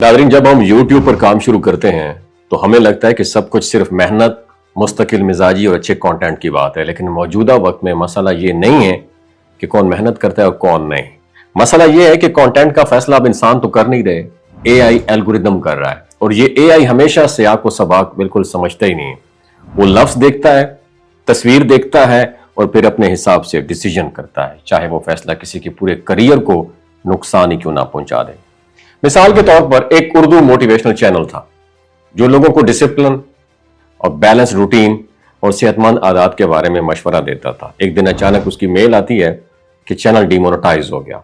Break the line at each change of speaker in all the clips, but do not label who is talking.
ناظرین، جب ہم یوٹیوب پر کام شروع کرتے ہیں تو ہمیں لگتا ہے کہ سب کچھ صرف محنت، مستقل مزاجی اور اچھے کانٹینٹ کی بات ہے، لیکن موجودہ وقت میں مسئلہ یہ نہیں ہے کہ کون محنت کرتا ہے اور کون نہیں۔ مسئلہ یہ ہے کہ کانٹینٹ کا فیصلہ اب انسان تو کر نہیں رہے، اے آئی الگوریدم کر رہا ہے، اور یہ اے آئی ہمیشہ سیاق و سباق بالکل سمجھتا ہی نہیں ہے۔ وہ لفظ دیکھتا ہے، تصویر دیکھتا ہے اور پھر اپنے حساب سے ڈیسیجن کرتا ہے، چاہے وہ فیصلہ کسی کے پورے کریئر کو نقصان ہی کیوں نہ پہنچا دے۔ مثال کے طور پر ایک اردو موٹیویشنل چینل تھا جو لوگوں کو ڈسپلن اور بیلنس روٹین اور صحت مند عادات کے بارے میں مشورہ دیتا تھا۔ ایک دن اچانک اس کی میل آتی ہے کہ چینل ڈی مونیٹائز ہو گیا۔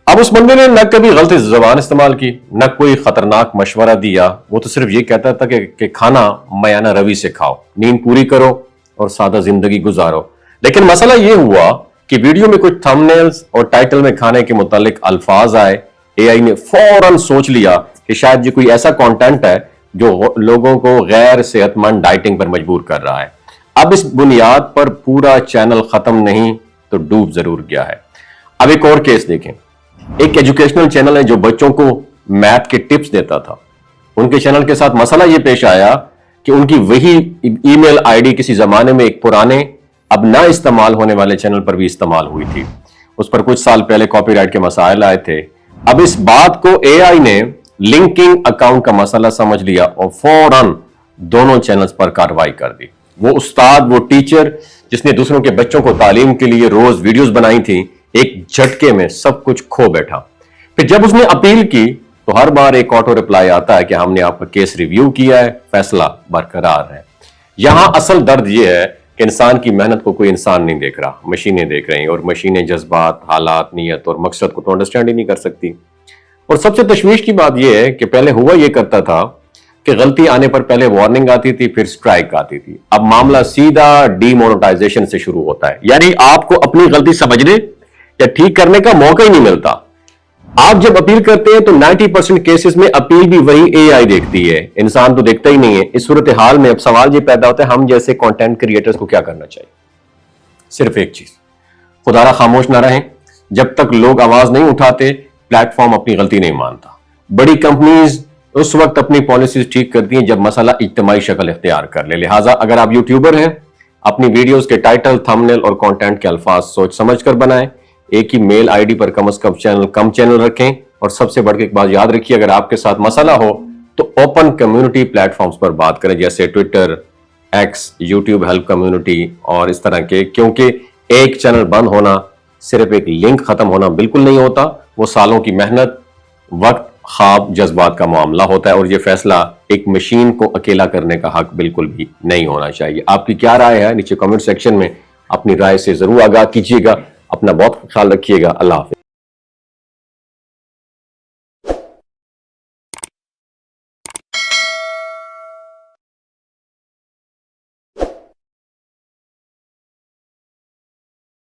اب اس بندے نے نہ کبھی غلط زبان استعمال کی، نہ کوئی خطرناک مشورہ دیا، وہ تو صرف یہ کہتا تھا کہ کھانا میانہ روی سے کھاؤ، نیند پوری کرو اور سادہ زندگی گزارو۔ لیکن مسئلہ یہ ہوا کہ ویڈیو میں کچھ تھمبنیلز اور ٹائٹل میں کھانے کے متعلق الفاظ آئے، اے آئی نے فوراً سوچ لیا کہ شاید یہ کوئی ایسا کانٹینٹ ہے جو لوگوں کو غیر صحت مند ڈائٹنگ پر مجبور کر رہا ہے۔ اب اس بنیاد پر پورا چینل ختم نہیں تو ڈوب ضرور گیا ہے۔ اب ایک اور کیس دیکھیں۔ ایک ایجوکیشنل چینل ہے جو بچوں کو میتھ کے ٹپس دیتا تھا۔ ان کے چینل کے ساتھ مسئلہ یہ پیش آیا کہ ان کی وہی ای میل آئی ڈی کسی زمانے میں ایک پرانے اب نہ استعمال ہونے والے چینل پر بھی استعمال ہوئی تھی۔ اس پر کچھ سال پہلے کاپی رائٹ کے مسائل آئے تھے۔ اب اس بات کو اے آئی نے لنکنگ اکاؤنٹ کا مسئلہ سمجھ لیا اور فوراً دونوں چینلز پر کارروائی کر دی۔ وہ استاد، وہ ٹیچر جس نے دوسروں کے بچوں کو تعلیم کے لیے روز ویڈیوز بنائی تھی، ایک جھٹکے میں سب کچھ کھو بیٹھا۔ پھر جب اس نے اپیل کی تو ہر بار ایک آٹو ریپلائی آتا ہے کہ ہم نے آپ کا کیس ریویو کیا ہے، فیصلہ برقرار ہے۔ یہاں اصل درد یہ ہے کہ انسان کی محنت کو کوئی انسان نہیں دیکھ رہا، مشینیں دیکھ رہی ہیں، اور مشینیں جذبات، حالات، نیت اور مقصد کو تو انڈرسٹینڈ ہی نہیں کر سکتی۔ اور سب سے تشویش کی بات یہ ہے کہ پہلے ہوا یہ کرتا تھا کہ غلطی آنے پر پہلے وارننگ آتی تھی، پھر سٹرائک آتی تھی۔ اب معاملہ سیدھا ڈی مونیٹائزیشن سے شروع ہوتا ہے، یعنی آپ کو اپنی غلطی سمجھنے یا ٹھیک کرنے کا موقع ہی نہیں ملتا۔ آپ جب اپیل کرتے ہیں تو 90% کیسز میں اپیل بھی وہی اے آئی دیکھتی ہے، انسان تو دیکھتا ہی نہیں ہے۔ اس صورتحال میں اب سوال یہ پیدا ہوتا ہے، ہم جیسے کنٹینٹ کریٹرز کو کیا کرنا چاہیے؟ صرف ایک چیز، خدا را خاموش نہ رہیں۔ جب تک لوگ آواز نہیں اٹھاتے، پلیٹ فارم اپنی غلطی نہیں مانتا۔ بڑی کمپنیز اس وقت اپنی پالیسیز ٹھیک کرتی ہیں جب مسئلہ اجتماعی شکل اختیار کر لے۔ لہٰذا اگر آپ یوٹیوبر ہیں، اپنی ویڈیوز کے ٹائٹل، تھمبنیل اور کانٹینٹ کے الفاظ سوچ سمجھ کر بنائیں۔ ایک ہی میل I D per come is come channel رکھیں، اور سب سے بڑھ کے ایک بات یاد رکھیے، اگر آپ کے ساتھ مسئلہ ہو تو اوپن کمیونٹی پلیٹ فارمز پر بات کریں، جیسے Twitter, x, YouTube help community اور اس طرح کے، کیونکہ ایک چینل بند ہونا صرف ایک لنک ختم ہونا بالکل نہیں ہوتا، وہ سالوں کی محنت، وقت، خواب، جذبات کا معاملہ ہوتا ہے، اور یہ فیصلہ ایک مشین کو اکیلا کرنے کا حق بالکل بھی نہیں ہونا چاہیے۔ آپ کی کیا رائے ہے؟ نیچے کمنٹ سیکشن میں اپنی رائے سے ضرور آگاہ کیجیے گا۔ اپنا بہت خیال رکھیے گا۔ اللہ حافظ۔